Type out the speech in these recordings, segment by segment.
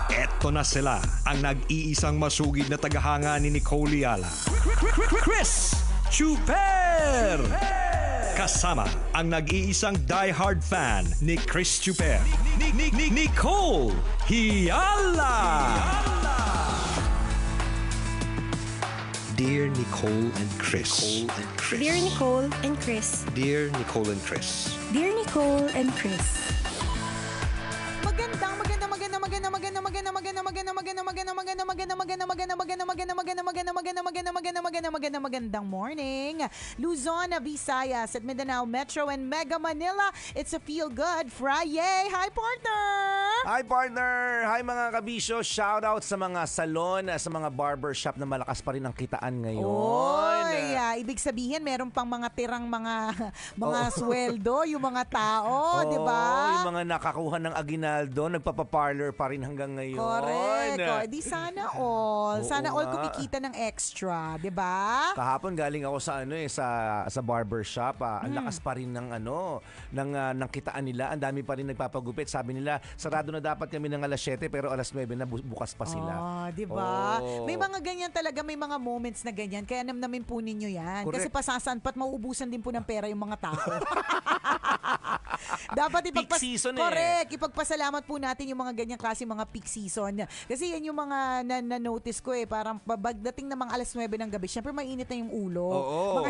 Eto na sila, ang nag-iisang masugid na tagahanga ni Nicole Yala. Chris Chuper! Kasama ang nag-iisang diehard fan ni Chris Chuper. Nicole Yala! Dear Nicole and Chris. Dear Nicole and Chris. Dear Nicole and Chris. Dear Nicole and Chris. Magandang morning, Luzon, Visayas, at Mindanao Metro and Mega Manila. It's a Feel Good Friday. Hi, partner! Hi, partner! Hi, mga kabisyo. Shout out sa mga salon, sa mga barbershop na malakas pa rin ang kitaan ngayon. Ibig sabihin, meron pang mga tirang mga sweldo, yung mga tao, di ba? Yung mga nakakuha ng aginaldo, nagpapaparlor pa rin hanggang ngayon. Correct. Di sana all. Sana all kumikita ng extra, di ba? Kahapon galing ako sa barbershop. Ang lakas pa rin ng kitaan nila. Ang dami pa rin nagpapagupit. Sabi nila, sarado na dapat kami ng alas 7 pero alas 9 na bukas pa sila. Di ba? May mga ganyan talaga, may mga moments na ganyan. Kaya namin po ninyo yan. Correct. Kasi pasasaan pa't mauubusan din po ng pera yung mga tao. Dapat peak season Correct. Ipagpasalamat po natin yung mga ganyang klase mga peak season. Kasi yan yung mga na-notice ko parang pagdating ng mga alas 9 ng gabi, syempre mainit na yung ulo. Mga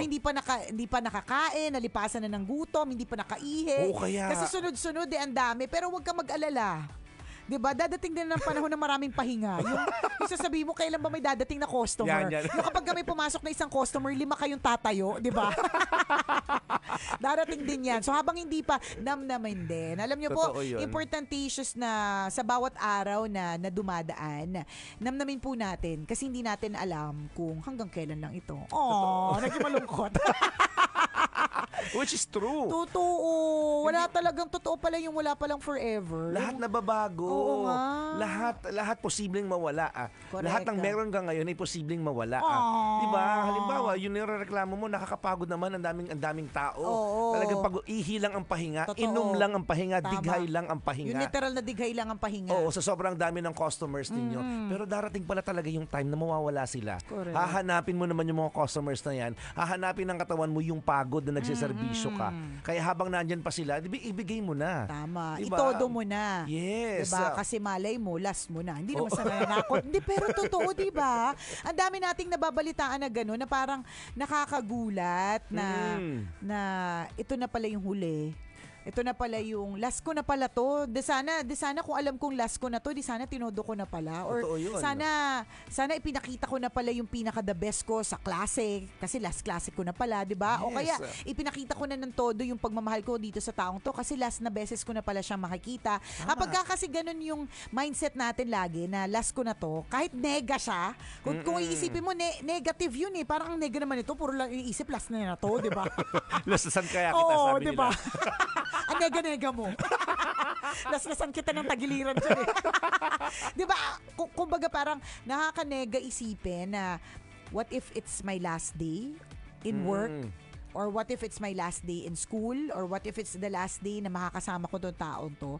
hindi pa nakakain, nalipasan na ng gutom, hindi pa nakaihi. Kasi sunod-sunod ang dami. Pero huwag ka mag-alala. Diba? Dadating din ng panahon na maraming pahinga. Yung sasabihin mo, kailan ba may dadating na customer? Yan. Yung kapag kami pumasok na isang customer, 5 kayong tatayo, diba? Darating din yan. So habang hindi pa, namnamin din. Alam nyo po, importantitious na sa bawat araw na dumadaan, namnamin po natin kasi hindi natin alam kung hanggang kailan lang ito. Naging malungkot. Which is true. Totoo. Wala talagang totoo pala yung wala palang forever. Lahat nababago. Oo nga. Lahat posibleng mawala. Correct. Lahat ng meron ka ngayon ay posibleng mawala. Diba? Halimbawa, yung nirereklamo mo, nakakapagod naman, ang daming tao. Talagang ihi lang ang pahinga, Totoo. Inom lang ang pahinga, Tama. dighay lang ang pahinga. Yung literal na dighay lang ang pahinga. Sa sobrang dami ng customers ninyo. Pero darating pala talaga yung time na mawawala sila. Correct. Hahanapin mo naman yung mga customers na yan. Hahanapin ng katawan mo yung pagod na nagsiservisyo ka. Kaya habang nandyan pa sila, ibigay mo na. Tama. Diba? Itodo mo na. Yes. Diba? Kasi malay mo, last mo na. Hindi naman sa nananakot. Hindi, pero totoo, diba? Ang dami nating nababalitaan na gano'n na parang nakakagulat na ito na pala yung huli. Ito na pala yung last ko na pala to. Di sana kung alam kong last ko na to, di sana tinodo ko na pala. Or sana ipinakita ko na pala yung pinaka the best ko sa klase. Kasi last klase ko na pala, di ba? Yes. O kaya ipinakita ko na ng todo yung pagmamahal ko dito sa taong to kasi last na beses ko na pala siyang makikita. Kapag kasi ganun yung mindset natin lagi na last ko na to, kahit nega siya, kung iisipin mo, negative yun eh. Parang ang nega naman ito, puro lang iisip last na to, di ba? Lasasan kaya kita, sabi diba? nila. Ang nega-nega mo. Laslasan kita ng tagiliran dyan eh. Diba? Kumbaga parang nakakanega isipin na what if it's my last day in work? Or what if it's my last day in school? Or what if it's the last day na makakasama ko doon taon to?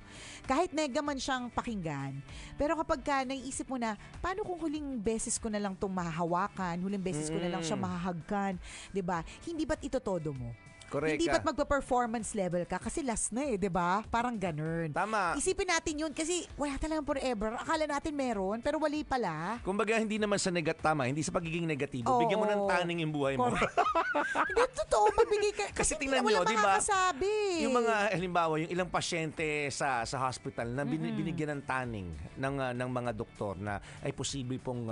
Kahit nega man siyang pakinggan, pero kapag ka naisip mo na, paano kung huling beses ko na lang itong mahahawakan, huling beses ko na lang siya mahahagkan, diba? Hindi ba't ito todo mo? Correct. Hindi ba't magpa-performance level ka? Kasi last na di ba? Parang ganun. Tama. Isipin natin yun kasi wala talagang forever. Akala natin meron, pero wali pala. Kumbaga, hindi naman sa hindi sa pagiging negatibo. Bigyan mo ng taning yung buhay mo. Hindi, totoo. Magbigay ka. Kasi tingnan nyo, di ba? Yung mga, halimbawa, yung ilang pasyente sa hospital na binigyan ng taning ng mga doktor na ay posible pong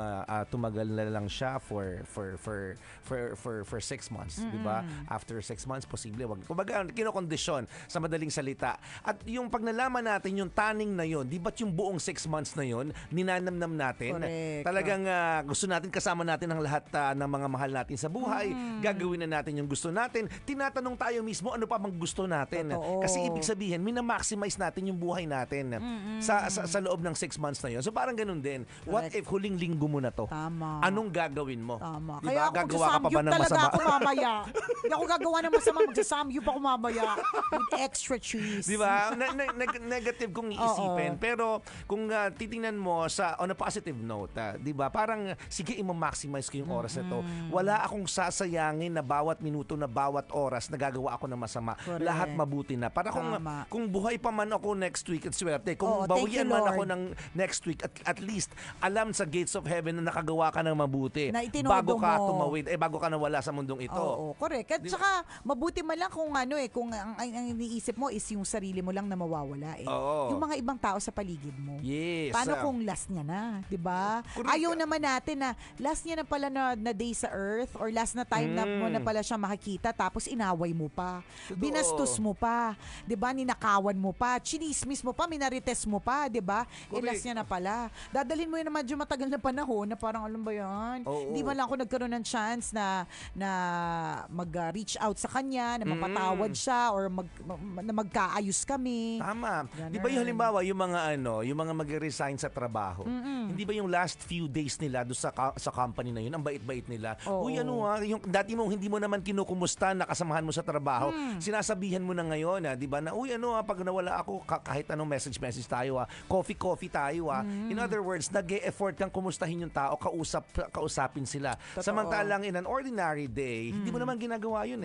tumagal na lang siya for 6 months, di ba? After 6 months, posible. Kumbaga, kinokondisyon sa madaling salita. At yung pag nalaman natin yung taning na yon, di ba't yung buong 6 months na yon, ninanamnam natin? Correct. Talagang gusto natin, kasama natin ang lahat ng mga mahal natin sa buhay. Gagawin na natin yung gusto natin. Tinatanong tayo mismo, ano pa bang gusto natin? Totoo. Kasi ibig sabihin, minamaximize natin yung buhay natin sa loob ng 6 months na yon. So parang ganun din. What if huling linggo mo na to? Tama. Anong gagawin mo? Tama. Diba? Kaya ako Gagawa ka pa ba ng talaga masama? ako mamaya. Hindi ako gagawa ng masama naman, magsasamyu pa kumamaya with extra cheese. Di ba? Negative kung iisipin. Pero kung titingnan mo on a positive note, di ba? Parang sige, i-maximize ko yung oras na to. Wala akong sasayangin na bawat minuto, na bawat oras na gagawa ako ng masama. Correct. Lahat mabuti na. Para kung buhay pa man ako next week, at swerte. Kung bawian man ako ng next week, at least alam sa gates of heaven na nakagawa ka ng mabuti. Na itinodo bago ka mo. tumawid, bago ka nawala sa mundong ito. Oo, correct. At saka, mabuti man lang kung kung ang iniisip mo is yung sarili mo lang na mawawala Oo. Yung mga ibang tao sa paligid mo. Yes. Paano kung last niya na, 'di ba? Ayaw naman natin na last niya na pala na day sa earth or last na time na mo na pala siya makikita tapos inaway mo pa. Totoo. Binastos mo pa, 'di ba? Ninakawan mo pa, chinismis mo pa, minarites mo pa, 'di ba? Last niya na pala. Dadalhin mo yun na medyo matagal na panahon na parang alam ba 'yan? Hindi man lang ako nagkaroon ng chance na mag-reach out sa kanya, na mapatawad siya or na magkaayos kami. Tama. Ganun. Di ba yung halimbawa, yung mga mag-resign sa trabaho, hindi ba yung last few days nila doon sa company na yun, ang bait-bait nila. Oo. Uy, yung dati mo, hindi mo naman kinukumusta, nakasamahan mo sa trabaho, sinasabihan mo na ngayon, di ba, na uy, pag nawala ako, kahit anong message tayo, coffee tayo, In other words, nag-e-effort kang kumustahin yung tao, kausapin sila. Totoo. Samantalang in an ordinary day, hindi mo naman ginagawa yun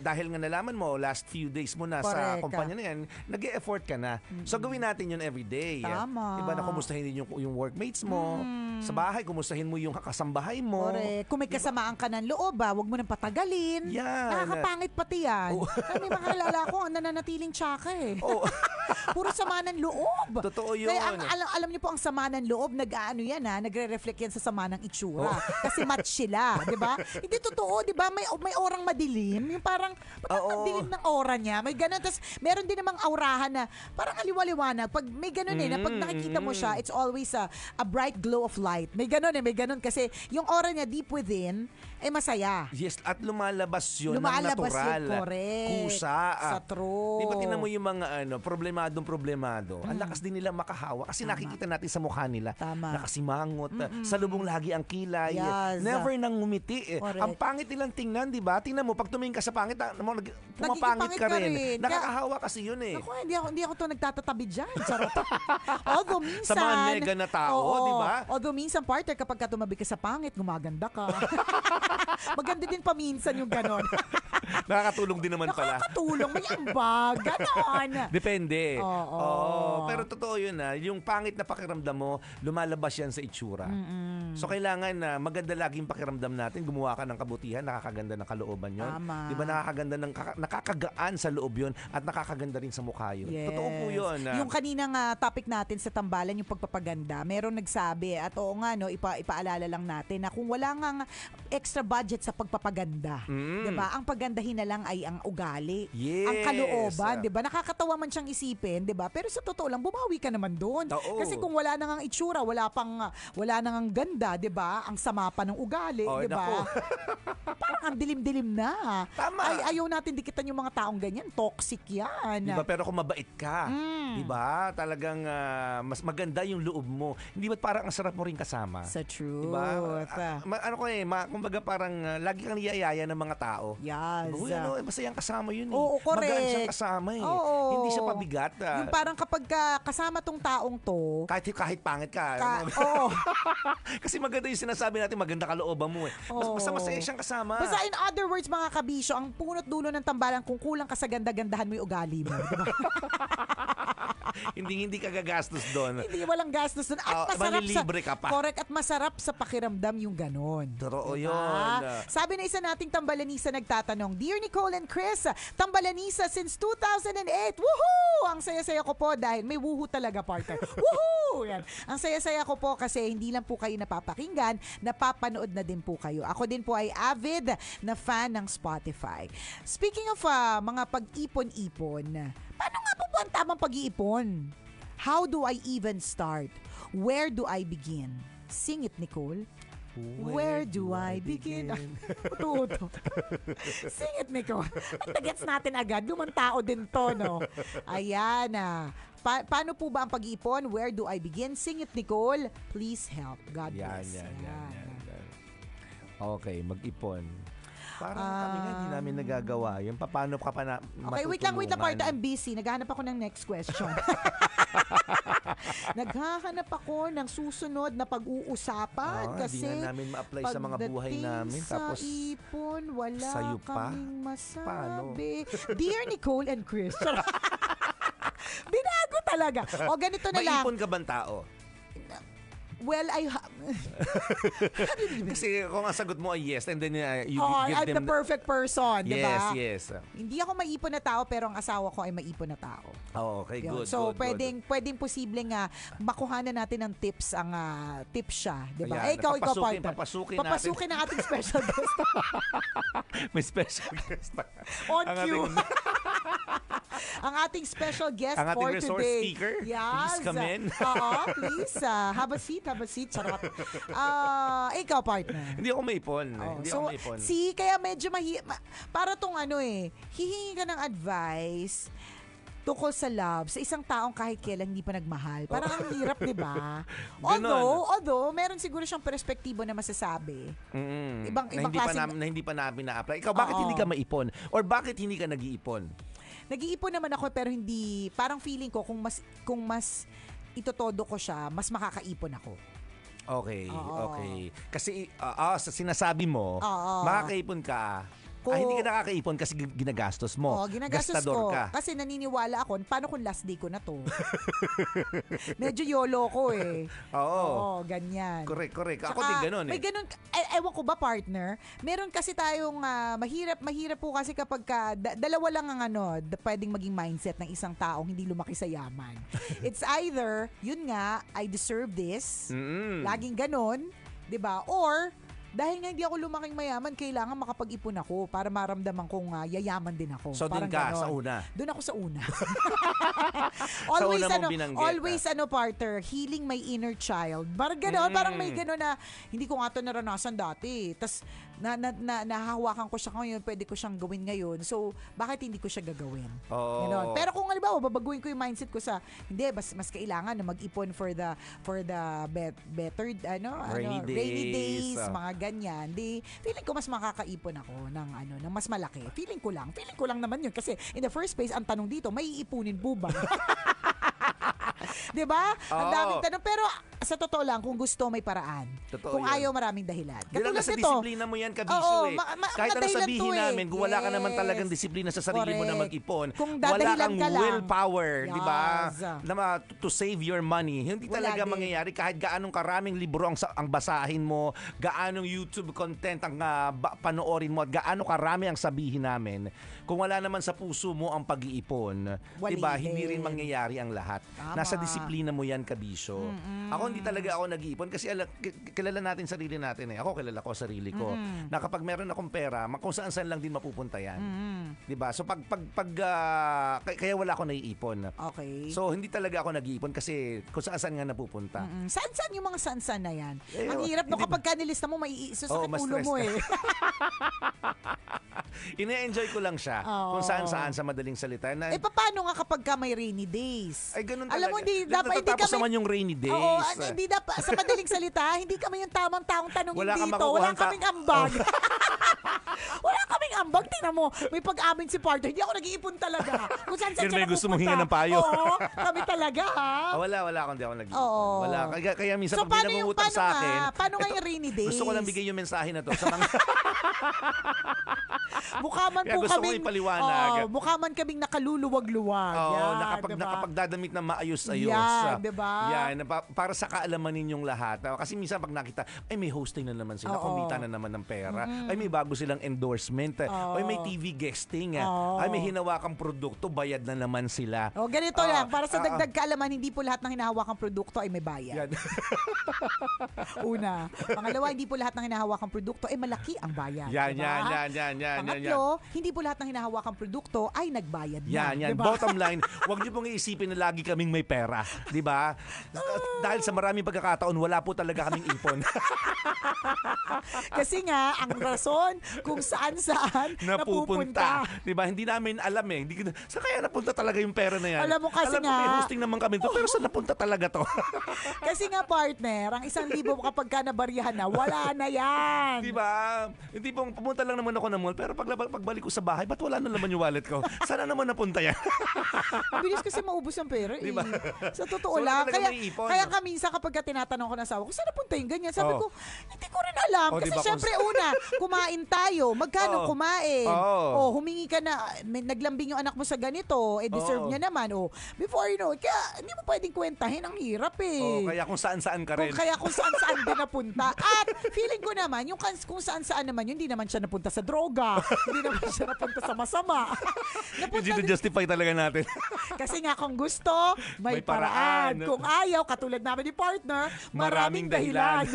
dahil nga nalaman mo, last few days mo na sa Correct. kumpanya na yan, nag-e-effort ka na. So, gawin natin yun everyday. Tama. Diba, na kumustahin din yung workmates mo. Sa bahay, kumustahin mo yung kasambahay mo. Correct. Kung may kasamaan ka ng loob, wag mo nang patagalin. Yan. Nakakapangit pati yan. May mga kalala ko, ang nananatiling tsaka Puro sama ng loob. Totoo yun. Kaya alam niyo po, ang sama ng loob, nagre-reflect yan sa sama ng itsura. Kasi match sila, di ba? Hindi totoo, di ba? May orang madilim. Yung parang ang dilim ng aura niya. May ganun. Tapos meron din namang aurahan na parang aliwaliwanag. Pag may ganun na pag nakikita mo siya, it's always a bright glow of light. May ganun may ganun. Kasi yung aura niya deep within, masaya. Yes, at lumalabas yun ng Lumalabas natural. yun, correct. Kusa. Sa true. Di ba tinan mo yung mga problemado. Ang lakas din nila makahawa kasi nakikita natin sa mukha nila. Tama. Nakasimangot. Sa lubong lagi ang kilay. Yes. Never nang ngumiti. Correct. Ang pangit nilang tingnan, di ba? Tingnan mo, pag tumingin ka sa pangit, pumapangit ka rin. Nakakahawa kasi yun Naku, hindi ako to nagtatabi dyan. Charot. Although minsan. Sa mga nega na tao, di ba? Although minsan, partner, kapag ka tumabi ka sa pangit, gumaganda ka. Maganda din paminsan yung ganon. Nakakatulong din naman pala. Nakakatulong. May ambag. Ganon. Depende. Oo. Pero totoo yun yung pangit na pakiramdam mo, lumalabas yan sa itsura. So kailangan na maganda laging pakiramdam natin, gumawa ka ng kabutihan, nakakaganda ng kalooban yun. Tama. Di ba nakakagaan sa loob yun at nakakaganda rin sa mukha yun. Yes. Totoo po yun. Yung kaninang topic natin sa tambalan, yung pagpapaganda, meron nagsabi, at oo nga, ipaalala lang natin na kung wala nga extra budget sa pagpapaganda, di ba? Ang pagandahin na lang ay ang ugali, Yes. ang kalooban, di ba? Nakakatawa man siyang isipin, di ba? Pero sa totoo lang, bumawi ka naman doon. Oo. Kasi kung wala nang itsura, wala nang ganda, di ba? Ang sama pa ng ugali, di ba? Naku. Parang ang dilim-dilim na. Tama. Ayaw natin dikitan yung mga taong ganyan. Toxic yan. Diba? Pero kung mabait ka, diba? Talagang mas maganda yung loob mo. Hindi ba't parang ang sarap mo rin kasama? Sa truth. Diba? Kumbaga parang lagi kang niyayaya ng mga tao. Yes. Uy, masayang kasama yun Oo, correct. Magaan siyang kasama Oo. Hindi siya pabigat. Yung parang kapag kasama tong taong to, kahit pangit ka. oo. Kasi maganda yung sinasabi natin, maganda kalooban mo Basta masaya siyang kasama. Basta in other words, mga kabisyo, ang punot dulo ng tambalan, kung kulang ka sa ganda-gandahan mo yung ugali mo. Diba? hindi ka gagastos doon. Hindi, walang gastos doon. At masarap manlilibre ka pa. Correct. At masarap sa pakiramdam yung ganon. Totoo Diba? yun. Sabi na isa nating tambalanisa nagtatanong, Dear Nicole and Chris, tambalanisa since 2008. Woohoo! Ang saya-saya ko po dahil may woohoo talaga, partner. Woohoo! Yan. Ang saya-saya ko po kasi hindi lang po kayo napapakinggan, napapanood na din po kayo. Ako din po ay avid na fan ng Spotify. Speaking of mga pag-ipon-ipon, paano nga po ang tamang pag-iipon? How do I even start? Where do I begin? Sing it, Nicole. Where do I begin? Tuto. Sing it, Nicole. At nagets natin agad. Lumantao din to, no? Ayan na. Paano po ba ang pag-iipon? Where do I begin? Sing it, Nicole. Please help. God bless. Yan. Okay, mag-ipon. Parang kami nga, hindi namin nagagawa yun. Paano ka pa na Okay, wait lang, partner. I'm busy. Naghahanap ako ng next question. Naghahanap ako ng susunod na pag-uusapan kasi hindi na namin ma-apply sa mga buhay namin. Tapos, sa ipon, wala sa'yo pa? kaming masabi. Paano? Dear Nicole and Chris. Binago talaga. O, ganito na lang. Maipon ka bang tao? Well, Kasi kung ang sagot mo ay yes, and then you give I'm them... the perfect person, di ba? Yes. Hindi ako maipon na tao, pero ang asawa ko ay maipon na tao. Oh, okay, Yun. good. So, good. pwedeng posibleng makuhanan natin ng tips tips siya, di ba? Ayan, Ikaw, partner. Papasukin ng ating special guest. May special guest. On cue. Ang ating special guest ang for ating resource today. speaker. Yes. Please come in. Please. Have a seat. Charot. Ikaw, partner. Hindi ako maipon. Hindi ako So, maipon. kaya medyo para tong hihingi ka ng advice tungkol sa love sa isang taong kahit kailan hindi pa nagmahal. Parang ang hirap, di ba? Although, meron siguro siyang perspektibo na masasabi. Ibang klaseng... Na hindi pa namin na-apply. Ikaw, bakit hindi ka maipon? Or bakit hindi ka nag-iipon? Nag-iipon naman ako pero hindi, parang feeling ko kung mas itotodo ko siya, mas makakaipon ako. Okay. Kasi sa sinasabi mo, makakaipon ka. Hindi ka nakakaipon kasi ginagastos mo. Ginagastos Gastador ko. ka. Kasi naniniwala ako, paano kung last day ko na to? Medyo YOLO ko eh. Oo. Ganyan. Correct. Ako Tsaka, din ganun eh. May ganun, ewan ko ba partner, meron kasi tayong mahirap po kasi kapag dalawa lang ang pwedeng maging mindset ng isang taong hindi lumaki sa yaman. It's either, yun nga, I deserve this, laging ganun, 'di ba? Or dahil nga hindi ako lumaking mayaman, kailangan makapag-ipon ako para maramdaman kong yayaman din ako. So, parang doon ka ganon. sa una? Doon ako sa una. Always, sa una mong binanggit. Always, partner, healing my inner child. Parang ganon, parang may ganon na, hindi ko nga ito naranasan dati. Tapos, nahahawakan ko siya ngayon, pwede ko siyang gawin ngayon. So, bakit hindi ko siya gagawin? Ganon. Pero kung halimbawa, babaguhin ko yung mindset ko sa, hindi, mas kailangan na mag-ipon for the better, rainy days, mga ganyan, feeling ko mas makakaipon ako ng mas malaki. Feeling ko lang naman yun. Kasi in the first place, ang tanong dito, may iipunin po ba? Diba? Ang daming tanong. Pero sa totoo lang, kung gusto, may paraan. Totoo kung yan. ayaw, maraming dahilan. Yun lang sa disiplina mo yan, Kabisyo eh. Kahit anong sabihin namin, kung wala ka naman talagang disiplina sa sarili mo na mag-ipon, kung wala kang ka lang, willpower, yes, di ba? To save your money. Hindi talaga mangyayari kahit gaanong karaming libro ang basahin mo, gaanong YouTube content ang panoorin mo, at gaano karami ang sabihin namin. Kung wala naman sa puso mo ang pag-iipon, di ba? Hindi rin mangyayari ang lahat. Nasa disiplina mo yan, Kabisyo. Ako hindi talaga ako nag-iipon kasi kilala natin sarili natin eh. Ako kilala ko sarili ko. Na kapag meron akong pera, kung saan lang din mapupunta yan. 'Di ba? So kaya wala ako naiipon. Okay. So hindi talaga ako nag-iipon kasi kung saan nga napupunta. Saan yung mga saan na yan? Ang hirap no kapag kanilista mo maiisasakit ulo mo eh. Ine-enjoy ko lang siya. Kung saan sa madaling salita. Paano nga kapag may rainy days? Ay ganun talaga. Alam mo, hindi tapos kami... naman yung rainy days. Oo, hindi dapat, sa madaling salita, hindi kami yung tamang taong tanongin dito. Wala kaming ambag. Wala kaming ambag. Tingnan mo, may pag-amin si partner. Hindi ako nag-iipon talaga. Kung saan siya may gusto mong hinga ng payo. Oo, kami talaga ha. Wala akong hindi ako nag-iipon. Wala. Kaya minsan so, pag may nangungutang sa akin. Paano nga yung rainy days? Gusto ko lang bigay yung mensahe na to sa mga... Mukha man po gusto kaming... kong ipaliwanag. Mukha man kaming nakaluluwag-luwag. Nakapagdadamit ng maayos-ayos. Yan, diba? Yan, para sa kaalaman ninyong lahat. Kasi minsan pag nakita, ay may hosting na naman sila, kumita na naman ng pera. Ay may bago silang endorsement. Ay may TV guesting. Ay may hinawakang produkto, bayad na naman sila. Ganito lang, para sa dagdag kaalaman, hindi po lahat ng hinahawakang produkto ay may bayad. Yan. Una. Pangalawa, hindi po lahat ng hinahawakang produkto ay malaki ang bayad. Yan, diba? yan. Pangatlo, hindi po lahat ng hinahawakang produkto ay nagbayad na. Yan. Diba? Bottom line, huwag niyo pong iisipin na lagi kaming may pera. Di ba? Dahil sa maraming pagkakataon, wala po talaga kaming ipon. Kasi nga, ang rason kung saan-saan napupunta. Di ba? Hindi namin alam eh. Sa kaya napunta talaga yung pera na yan? Alam mo kasi alam nga, may hosting naman kami to, pero saan napunta talaga to? Kasi nga, partner, ang 1,000 kapag ka nabariyahan na, wala na yan. Di ba? Hindi pong pumunta lang naman ako ng mall, pero pagbalik ko sa bahay, ba't wala na naman yung wallet ko? Sana naman napunta yan? Ang bilis kasi maubos ang pera eh. Diba? Sa totoo So, lang. talaga may ipon. Kaya minsan kapag ka tinatanong ko ng asawa ko, saan napunta yung ganyan? Sabi Oh. ko, hindi ko rin alam. Oh, Kasi diba, syempre una, kumain tayo. Magkano Oh. kumain? Oh. Humingi ka na, naglambing yung anak mo sa ganito, deserve Oh. niya naman. Before you know, kaya hindi mo pwedeng kwentahin. Ang hirap eh. Kaya kung saan-saan ka rin. Kaya kung saan-saan din napunta. At feeling ko naman, yung kung saan-saan naman yun, hindi naman siya napunta sa droga. Hindi naman siya napunta sa masama. Yung justify talaga natin. Kasi nga kung gusto, may May paraan. paraan. Kung ayaw, katulad namin ni partner, maraming dahilan.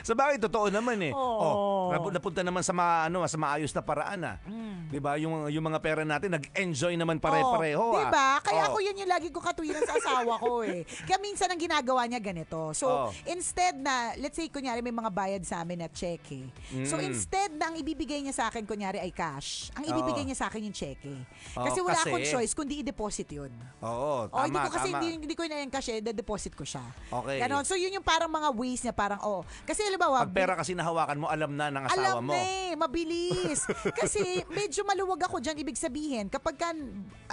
Sa bagay, totoo naman eh. Oo. Napunta naman sa sa maayos na paraan ah. 'Di ba? Yung mga pera natin nag-enjoy naman pare-pareho ah. Diba? Kaya ako yun yung lagi ko katwiran sa asawa ko eh. Kaya minsan ang ginagawa niya ganito. So, instead na, let's say, kunyari may mga bayad sa amin na cheque. So, instead na ang ibibigay niya sa akin, kunyari ay cash, ang ibibigay niya sa akin yung cheque. Kasi wala akong choice kundi i-deposit yun. Oo, tama, hindi ko kasi tama. hindi ko na yung cash deposit ko siya. Okay. Ganon. So, yun yung parang mga ways niya parang, kasi halimbawa, Pag pera kasi nahawakan mo, alam na ng asawa alam mo. na mabilis. Kasi medyo maluwag ako dyan, ibig sabihin, kapag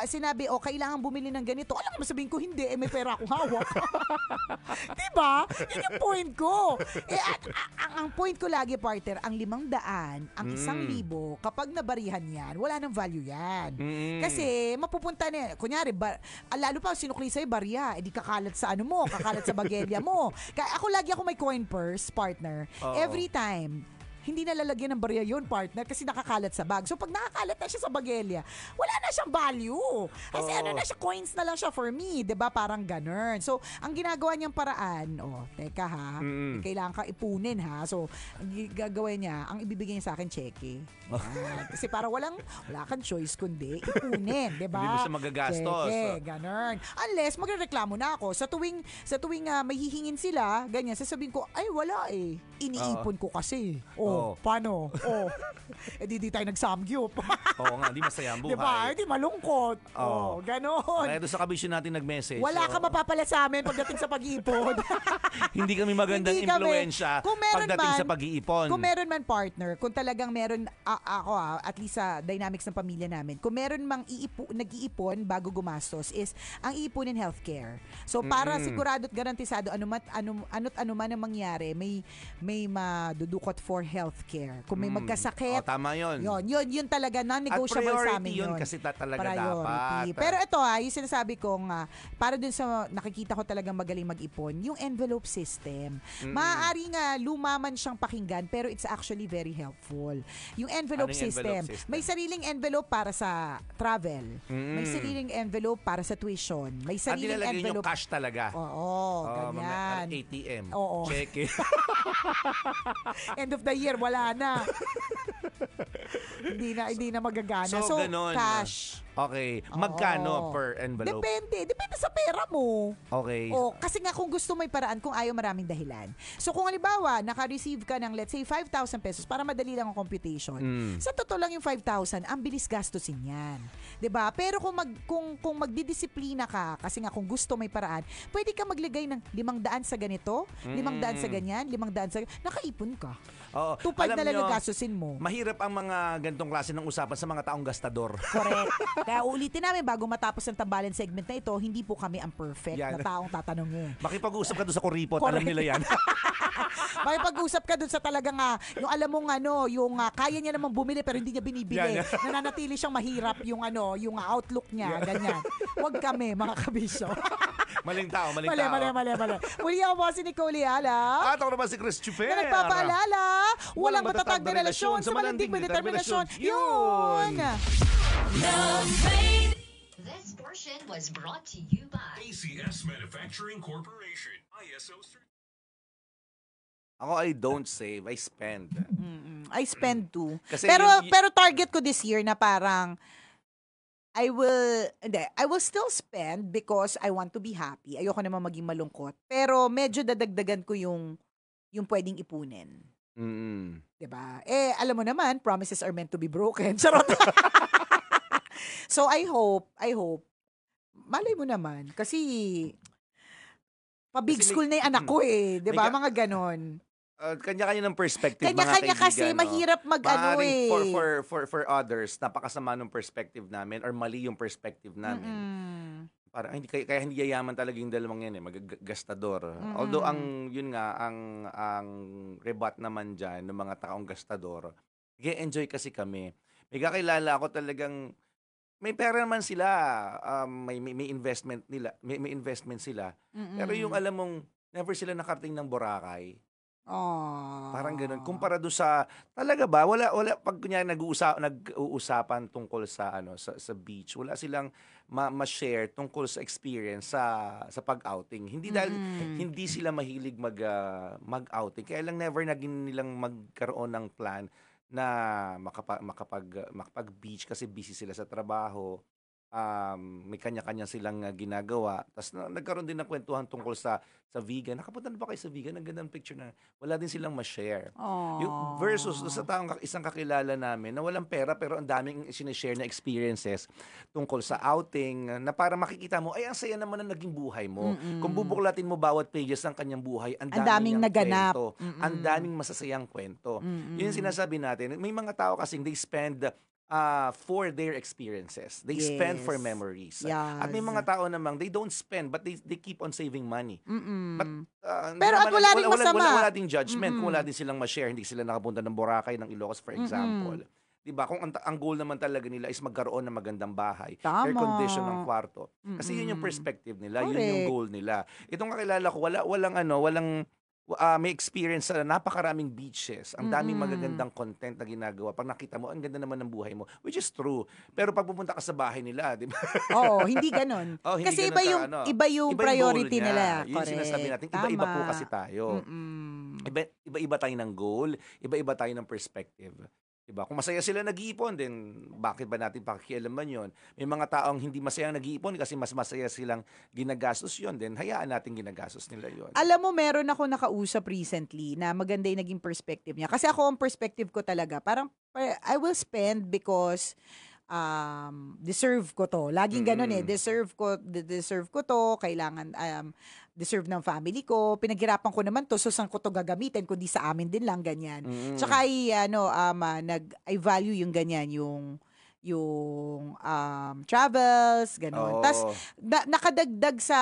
sinabi, kailangan bumili ng ganito, alam mo sabihin ko, hindi, may pera akong hawak. Diba? Yun yung point ko. Ang point ko lagi, partner, ang 500, ang 1,000, kapag nabarihan yan, wala nang value yan. Kasi, mapupunta na, kunyari, lalo pa, sinukli sa'yo, barya, edi kakalat sa kakalat sa bagelya mo. Kaya ako may coin purse, partner. Oo. Every time, hindi na lalagyan ng barya yun, partner, kasi nakakalat sa bag. So, pag nakakalat na siya sa bagelya, wala na siyang value. Kasi coins na lang siya for me, 'di ba? Parang ganun. So, ang ginagawa niyang paraan, teka ha, kailangan ka ipunin ha. So, ang gagawin niya, ang ibibigay niya sa akin, cheque. Kasi para wala kang choice kundi ipunin, 'di ba? Hindi mo siya magagastos. Cheque, ganun. Unless magrereklamo na ako sa tuwing may hihingin sila, ganyan, sasabihin ko, ay wala eh. Iniipon ko kasi. Paano? Di tayo nagsamgyup. Oo nga, di masaya ang buhay. Diba? Di malungkot. Ganon. Kaya doon sa kabisyo natin nag-message. Wala ka mapapala sa amin pagdating sa pag-iipon. Hindi kami magandang Hindi kami. impluensya pagdating sa pag-iipon. Kung meron man, partner, kung talagang meron, ako at least sa dynamics ng pamilya namin, kung meron mang nag-iipon bago gumastos is ang iipunin healthcare. So para sigurado at garantisado ano't ano man ang mangyari, may madudukot for healthcare. Kung may magkasakit. Tama yun. Yun talaga non-negotiable sa amin yun. Kasi talaga priority. dapat. Pero ito yung sinasabi kong para dun sa nakikita ko talagang magaling mag-ipon, yung envelope system. Maaaring lumaman siyang pakinggan pero it's actually very helpful. Yung envelope system. May sariling envelope para sa travel. May sariling envelope para sa tuition. May sariling envelope. Yung cash talaga. Oo, ganyan. ATM. Oo. Cheque. End of the year, wala na. hindi na magagana. So ganun. cash. Okay. Magkano per envelope? Depende sa pera mo. Okay. Kasi nga kung gusto may paraan, kung ayaw maraming dahilan. So kung halimbawa, naka-receive ka ng let's say 5,000 pesos para madali lang ang computation. Sa totoo lang yung 5,000, ang bilis gastusin yan. 'Di ba? Pero kung magdidisiplina ka, kasi nga kung gusto may paraan, pwede ka maglagay ng 500 sa ganito, 500 sa ganyan, 500 sa nakaipon ka. Oo. 2,500 na lang gastusin mo. Mahirap ang mga ganitong klase ng usapan sa mga taong gastador. Correct. Kaya ulitin namin bago matapos ang tambalan segment na ito, hindi po kami ang perfect Yan. na taong tatanungin. Makipag-usap ka doon sa kuripot, Correct. alam nila yan. Makipag-usap ka doon sa talagang yung alam mong yung kaya niya namang bumili pero hindi niya binibili. Yan. Nananatili siyang mahirap yung yung outlook niya, ganyan. Huwag kami mga kabisyo. Maling tao. Mali. Muli ako po si Nicole Ala. At ako naman si Chris Chuper. Na nagpapaalala, walang matatag na relasyon sa malanding may determinasyon. Yun! This portion was brought to you by ACS Manufacturing Corporation. ISO certified. Ako, I don't save, I spend. I spend too. Kasi Pero target ko this year na parang I will still spend because I want to be happy. Ayoko naman maging malungkot. Pero medyo dadagdagan ko yung pwedeng ipunin. Mm. 'Di ba? Alam mo naman, promises are meant to be broken. Charot. So I hope, malay mo naman. Kasi pa-big Kasi school na yung anak ko 'di ba? may Mga ganon. Kanya-kanya ng perspective, Kanya-kanya mga kaibigan. kasi, mahirap Maaaring for others, napakasama ng perspective namin or mali yung perspective namin. Parang kaya hindi yayaman talaga yung dalawang yan magagastador. Although yun nga ang rebut naman diyan ng mga taong gastador. Nag-enjoy kasi kami. May kakilala ako talagang may pera naman sila, may investment nila, may investment sila. Pero yung alam mong never sila nakarating ng Boracay. Parang gano'n. Kumpara doon sa, talaga ba, wala, pag kunyari nag-uusapan tungkol sa beach, wala silang ma-share tungkol sa experience sa pag-outing. Hindi dahil hindi sila mahilig mag-outing. Kaya lang never naging nilang magkaroon ng plan na makapag-beach kasi busy sila sa trabaho. May kanya-kanya silang ginagawa. Tapos nagkaroon din ng kwentuhan tungkol sa vegan. Nakapunta na ba kayo sa vegan? Ang gandang picture na wala din silang ma-share. Yung versus sa isang kakilala namin na walang pera pero ang daming sinishare na experiences tungkol sa outing na para makikita mo, ay ang saya naman na naging buhay mo. Kung bubuklatin mo bawat pages ng kanyang buhay, ang daming naganap. kwento. Ang daming masasayang kwento. Yun yung sinasabi natin. May mga tao kasing they spend for their experiences. They spend for memories. Yes. At may mga tao namang they don't spend but they keep on saving money. But Pero at wala ring masama. Wala ding judgment kung wala din silang ma-share, hindi sila nakapunta ng Boracay, ng Ilocos for example. 'Di ba? Kung ang goal naman talaga nila is magkaroon ng magandang bahay, air condition ng kwarto. Kasi yun yung perspective nila, yun yung goal nila. Itong kakilala ko walang may experience sa napakaraming beaches. Ang daming magagandang content na ginagawa. Pag nakita mo, ang ganda naman ng buhay mo. Which is true. Pero pag pupunta ka sa bahay nila, di ba? Oo, hindi ganon. Hindi Kasi ganun iba yung priority goal niya. nila. Yun yung sinasabi natin. Iba-iba po kasi tayo. Iba-iba tayo ng goal. Iba-iba tayo ng perspective. Diba? Kung masaya sila nag-iipon, then bakit ba natin pakikialaman yon? May mga taong hindi masayang nag-iipon kasi mas masaya silang ginagastos yon, then hayaan natin ginagastos nila yon. Alam mo, meron ako nakausap recently na maganda yung naging perspective niya. Kasi ako, ang perspective ko talaga, parang I will spend because deserve ko to. Laging ganun deserve ko to, kailangan deserve ng family ko, pinaghirapan ko naman to, so saan ko to gagamitin kundi sa amin din lang, ganyan. Tsaka I value yung ganyan, yung travels, gano'n. Tas nakadagdag sa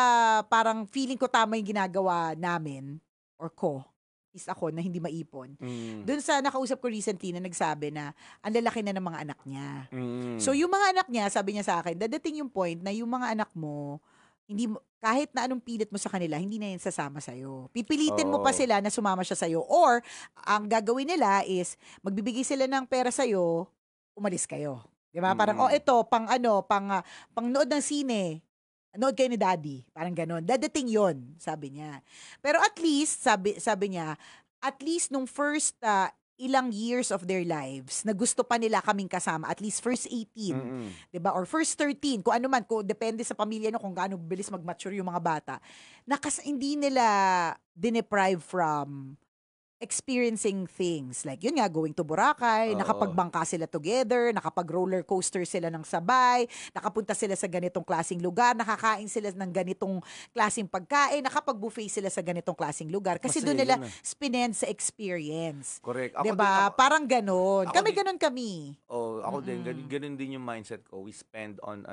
parang feeling ko tama yung ginagawa namin or ko is ako na hindi maipon. Doon sa nakausap ko recently na nagsabi na ang lalaki na ng mga anak niya. So yung mga anak niya, sabi niya sa akin, dadating yung point na yung mga anak mo, kahit na anong pilit mo sa kanila, hindi na yan sasama sa'yo. Pipilitin mo pa sila na sumama siya sa'yo. Or, ang gagawin nila is, magbibigay sila ng pera sa'yo, umalis kayo. Diba? Parang, ito, pang nood ng sine, nood kayo ni daddy. Parang ganon. Dadating yon, sabi niya. Pero at least, sabi niya, at least nung first ilang years of their lives na gusto pa nila kaming kasama, at least first 18, 'di ba? Or first 13, kung ano man, kung depende sa pamilya no kung gaano bilis mag-mature yung mga bata. Hindi nila deprive from experiencing things. Like, yun nga, going to Boracay, nakapagbangka sila together, nakapag-roller coaster sila ng sabay, nakapunta sila sa ganitong klaseng lugar, nakakain sila ng ganitong klaseng pagkain, nakapag-buffet sila sa ganitong klaseng lugar. Kasi doon nila spinend sa experience. Correct. Diba? Parang ganon. Ganon kami. Ako din, ganon din yung mindset ko. We spend on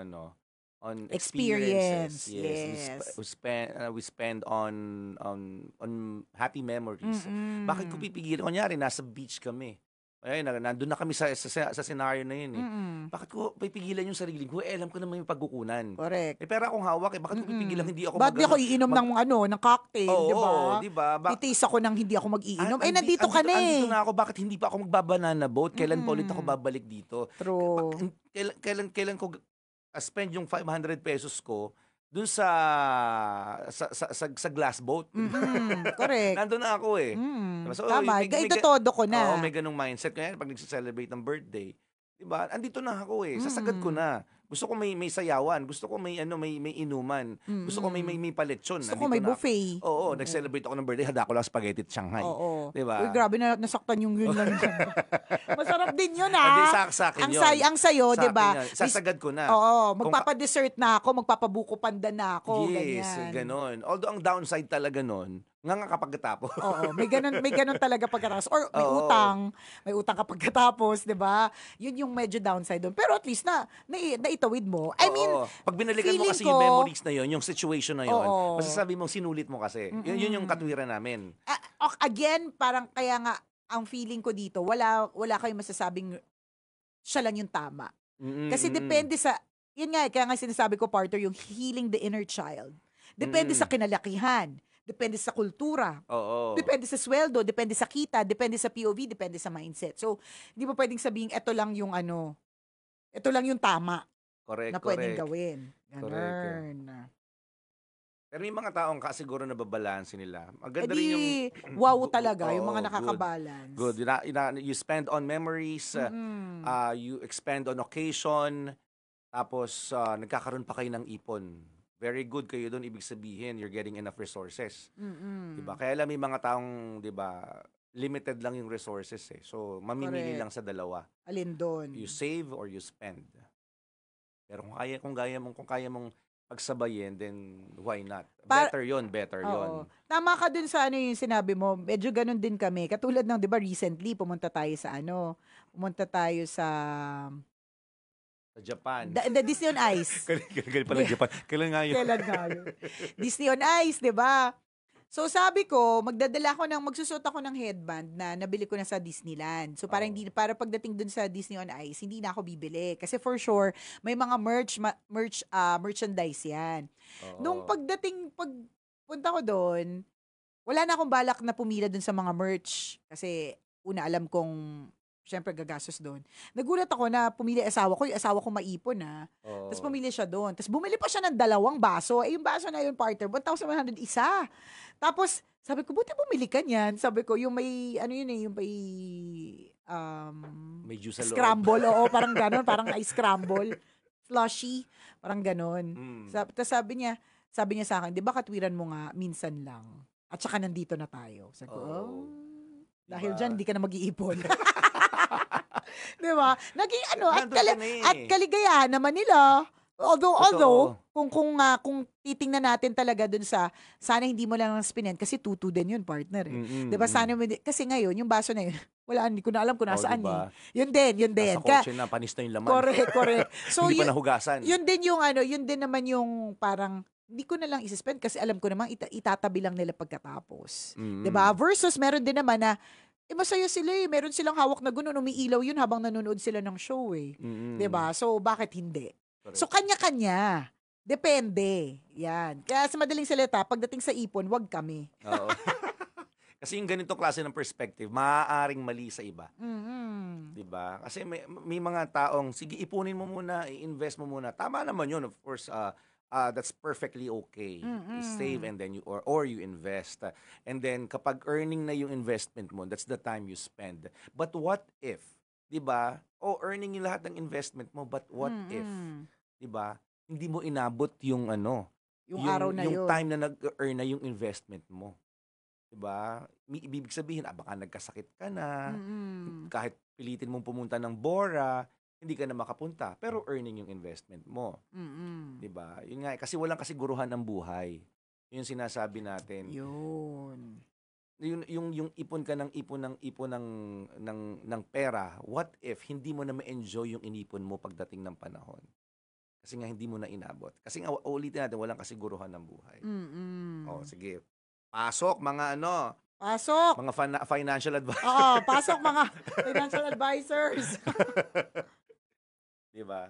experience. Yes. We spend on happy memories. Bakit ko pipigilan? Kunyari, nasa beach kami. Ay, nandun na kami sa scenario na yun Bakit ko pipigilan yung sarili ko? Alam ko naman yung pagkukunan. Correct. Pera akong hawak bakit ko pipigilan hindi ako Bakit di ako iinom ng cocktail, di ba? Titiis ako ng hindi ako mag-iinom. Nandito ka na eh. Andito na ako, bakit hindi pa ako magbabanana boat? Kailan pa ulit ako babalik dito? True. Kailan ko spend yung 500 pesos ko dun sa glass boat. Correct. Nandun na ako eh. Mm, Diba? So, tama. may Ito-todo ko na. Oo, may ganung mindset. Kaya pag nagse-celebrate ng birthday, diba? Andito na ako eh. Sasagad ko na. Gusto ko may sayawan. Gusto ko may inuman. Gusto ko may paletsyon. Gusto ko Andito may na. buffet. Oo, nag-celebrate ako ng birthday. Hada ko lang spaghetti at Shanghai. Oo. Diba? Uy, grabe na nasaktan yung yun lang. Masarap din yun, Hindi, ha? sa akin Ang yun. ang sayo, Sa di ba? akin yun. Sasagad ko na. Oo, Kung magpapa-dessert na ako, magpapabuko panda na ako, Yes, ganyan. ganon. Although ang downside talaga nun, nga kapag katapos. Oo, may ganun talaga pagkatapos. Or may Oo. may utang ka pagkatapos, 'di ba? Yun yung medyo downside doon. Pero at least naitawid mo. I mean, Pag binalikan mo feeling kasi ko- yung memories na yon, yung situation na yon, Oo. masasabi mong sinulit mo kasi. Yun yung katwiran namin. again, parang kaya nga ang feeling ko dito, wala kayong masasabing siya lang yung tama. Kasi depende sa, yun nga, kaya nga sinasabi ko, partner, yung healing the inner child. Depende sa kinalakihan. Depende sa kultura. Oo. Depende sa sweldo, depende sa kita, depende sa POV, depende sa mindset. So, hindi mo pwedeng sabihin, ito lang yung tama Correct, na pwedeng correct. gawin. Correct. Ganun. Pero may mga taong siguro nababalanse nila. Eh Maganda rin yung... di, wow talaga, yung Oo, mga nakakabalance. Good. You spend on memories, you expand on occasion, tapos nagkakaroon pa kayo ng ipon. Very good kayo doon, ibig sabihin, you're getting enough resources. Diba? Kaya lang may mga taong, diba, limited lang yung resources eh. So, mamimili Correct. lang sa dalawa. Alin doon? You save or you spend. Pero kung kaya mong pagsabayin, then why not? Better yon. Oo. Tama ka dun sa yung sinabi mo. Medyo ganun din kami. Katulad ng, di ba, recently, pumunta tayo sa Sa Japan. the Disney on Ice. Kailan pala Japan? Kailan nga yun? Kailan nga yun? Disney on Ice, di ba? So sabi ko, magsusuot ako ng headband na nabili ko na sa Disneyland. So para pagdating dun sa Disney on Ice, hindi na ako bibili. Kasi for sure, may mga merchandise yan. Nung pagpunta ko doon, wala na akong balak na pumila dun sa mga merch. Kasi una alam kong syempre gagastos doon. Nagulat ako na pumili asawa ko, yung asawa ko maipon na. Tapos pumili siya doon. Tapos bumili pa siya ng 2 baso. Yung baso na yun, partner, 1,100 isa. Tapos, sabi ko, buti bumili ka niyan. Sabi ko, yung may, yung may juice sa loob. scramble, oo, parang ganon, parang ice scramble. Slushy, parang ganon. Tapos sabi niya sa akin, di ba katwiran mo nga, minsan lang. At saka nandito na tayo. Sabi ko, dahil dyan, hindi ka na mag-iipon. Di ba? Naging at kaligayahan naman nila. Although kung titingnan natin talaga dun sa sana hindi mo lang spinen kasi tutu din yun, partner eh. 'Di ba? Sana kasi ngayon yung baso na yun, hindi ko na alam kung nasaan diba? Yun din. Nasa kotse na, panis na yung laman. Correct. So hindi pa nahugasan. Yun din naman yung parang hindi ko na lang isi-spend kasi alam ko namang itatabi lang nila pagkatapos. 'Di ba? Versus meron din naman na masaya sila eh. Meron silang hawak na gano'n, umiilaw yun habang nanonood sila ng show eh. 'Di ba? So bakit hindi? Correct. So kanya-kanya. Depende. Yan. Kaya sa madaling salita, pagdating sa ipon, wag kami. Oo. Kasi yung ganito klase ng perspective, maaaring mali sa iba. 'Di ba? Kasi may mga taong sige, ipunin mo muna, i-invest mo muna. Tama naman 'yun, of course. That's perfectly okay. You save and then or you invest. And then kapag earning na yung investment mo, that's the time you spend. But what if, 'di ba? Earning yung lahat ng investment mo, but what if, 'di ba? Hindi mo inabot yung Yung araw na yung yun. time na nag-earn na yung investment mo. 'Di ba? Ibig sabihin, baka nagkasakit ka na, kahit pilitin mong pumunta ng Bora, hindi ka na makapunta, pero earning yung investment mo. 'Di ba? Yun nga, kasi walang kasiguruhan ng buhay. Yun yung sinasabi natin. Yun. Yung ipon ka ng pera, what if hindi mo na ma-enjoy yung inipon mo pagdating ng panahon? Kasi nga hindi mo na inabot. Kasi nga ulitin natin, walang kasiguruhan ng buhay. Sige. Pasok mga Pasok. mga financial advisor. Oo, pasok mga financial advisors. 'Di ba?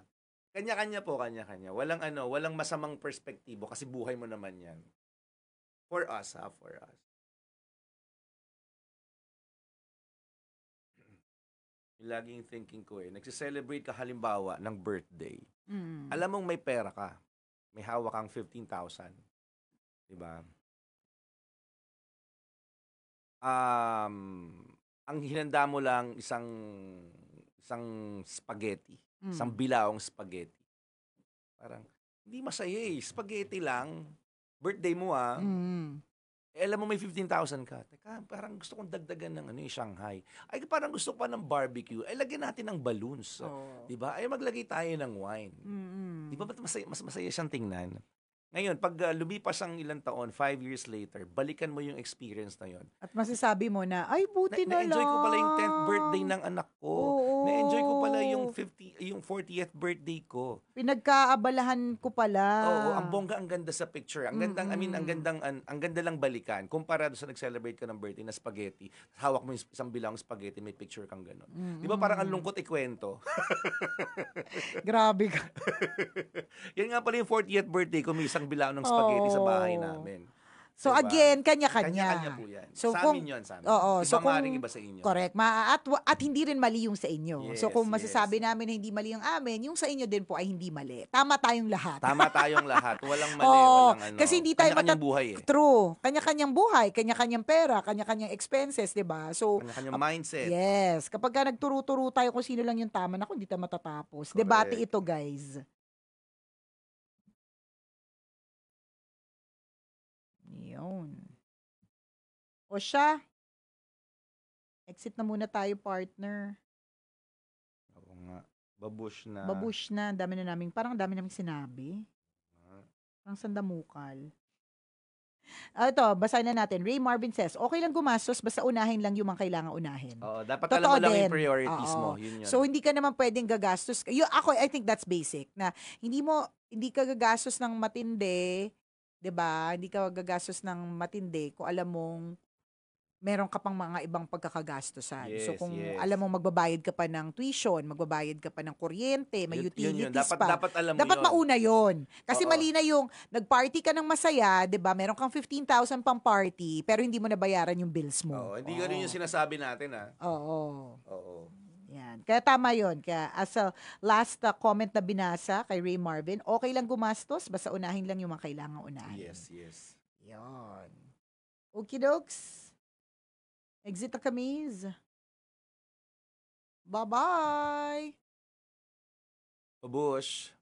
Kanya-kanya po, kanya-kanya. Walang masamang perspektibo kasi buhay mo naman 'yan. For us. Yung laging thinking ko nagse-celebrate ka halimbawa ng birthday. Alam mong may pera ka. may hawak kang 15,000. Diba? Ang hinanda mo lang isang spaghetti. Isang bilawong spaghetti. Parang, hindi masaya spaghetti lang. Birthday mo alam mo may 15,000 ka. Teka, parang gusto kong dagdagan ng Shanghai. Ay, parang gusto ko pa ng barbecue. Ay, lagyan natin ng balloons. Di ba? Ay, maglagay tayo ng wine. Di ba mas masaya siyang tingnan? Ngayon, pag lumipas ang ilang taon, 5 years later, balikan mo yung experience na yon. At masasabi mo na, ay, buti na lang. Na-enjoy ko pala yung 10th birthday ng anak ko. Oo. Na-enjoy ko pala yung 40th birthday ko. Pinagkaabalahan ko pala. Oo, ang bongga, ang ganda sa picture. Ang gandang, ang ganda lang balikan. Kumpara sa nag-celebrate ka ng birthday na spaghetti, hawak mo yung isang bilang spaghetti, may picture kang gano'n. Di ba parang ang lungkot ikwento? Grabe ka. Yan nga pala yung 40th birthday ko, may isang bilang ng spaghetti sa bahay namin. So diba? Again, kanya-kanya. Kanya-kanya po yan. So sa kung, amin yun, sa amin. Oo, Iba so kung, maaaring iba sa inyo. Correct. At hindi rin mali yung sa inyo. Yes, so kung masasabi namin na hindi mali yung amin, yung sa inyo din po ay hindi mali. Tama tayong lahat. Tama tayong lahat. Walang mali, walang ano. Kasi hindi tayo kanya-kanyang buhay True. Kanya-kanyang buhay, kanya-kanyang pera, kanya-kanyang expenses, 'di ba? So kanya-kanyang mindset. Yes. Kapag ka nagturo-turo tayo kung sino lang yung tama, naku, hindi tayo matatapos. Correct. Debate ito, guys. Yun. O siya, exit na muna tayo, partner. Oo nga. Babush na. Babush na. Parang dami naming sinabi. Parang sandamukal. Ito, basahin na natin. Ray Marvin says, okay lang gumastos, basta unahin lang yung mga kailangan unahin. Oo, dapat Totoo alam mo lang din. yung priorities Oo. mo. Yun. So, hindi ka naman pwedeng gagastos. I think that's basic. Na hindi ka gagastos ng matindi, 'di ba? Hindi ka gagastos ng matindi kung alam mong meron ka pang mga ibang pagkakagastusan. So kung alam mo magbabayad ka pa ng tuition, magbabayad ka pa ng kuryente, may utilities Dapat, pa. Dapat alam mo Dapat yun. mauna yon. Kasi Oo. mali na yung nag-party ka ng masaya, 'di ba? Meron kang 15,000 pang party, pero hindi mo nabayaran yung bills mo. Hindi ganun yung sinasabi natin Oo. Oo. Yan. Kaya tama yon. Kaya as a last comment na binasa kay Ray Marvin, okay lang gumastos, basta unahin lang yung mga kailangang unahin. Yes. Yon. Okey-dokes. Exit na kamiz. Bye-bye! Babush.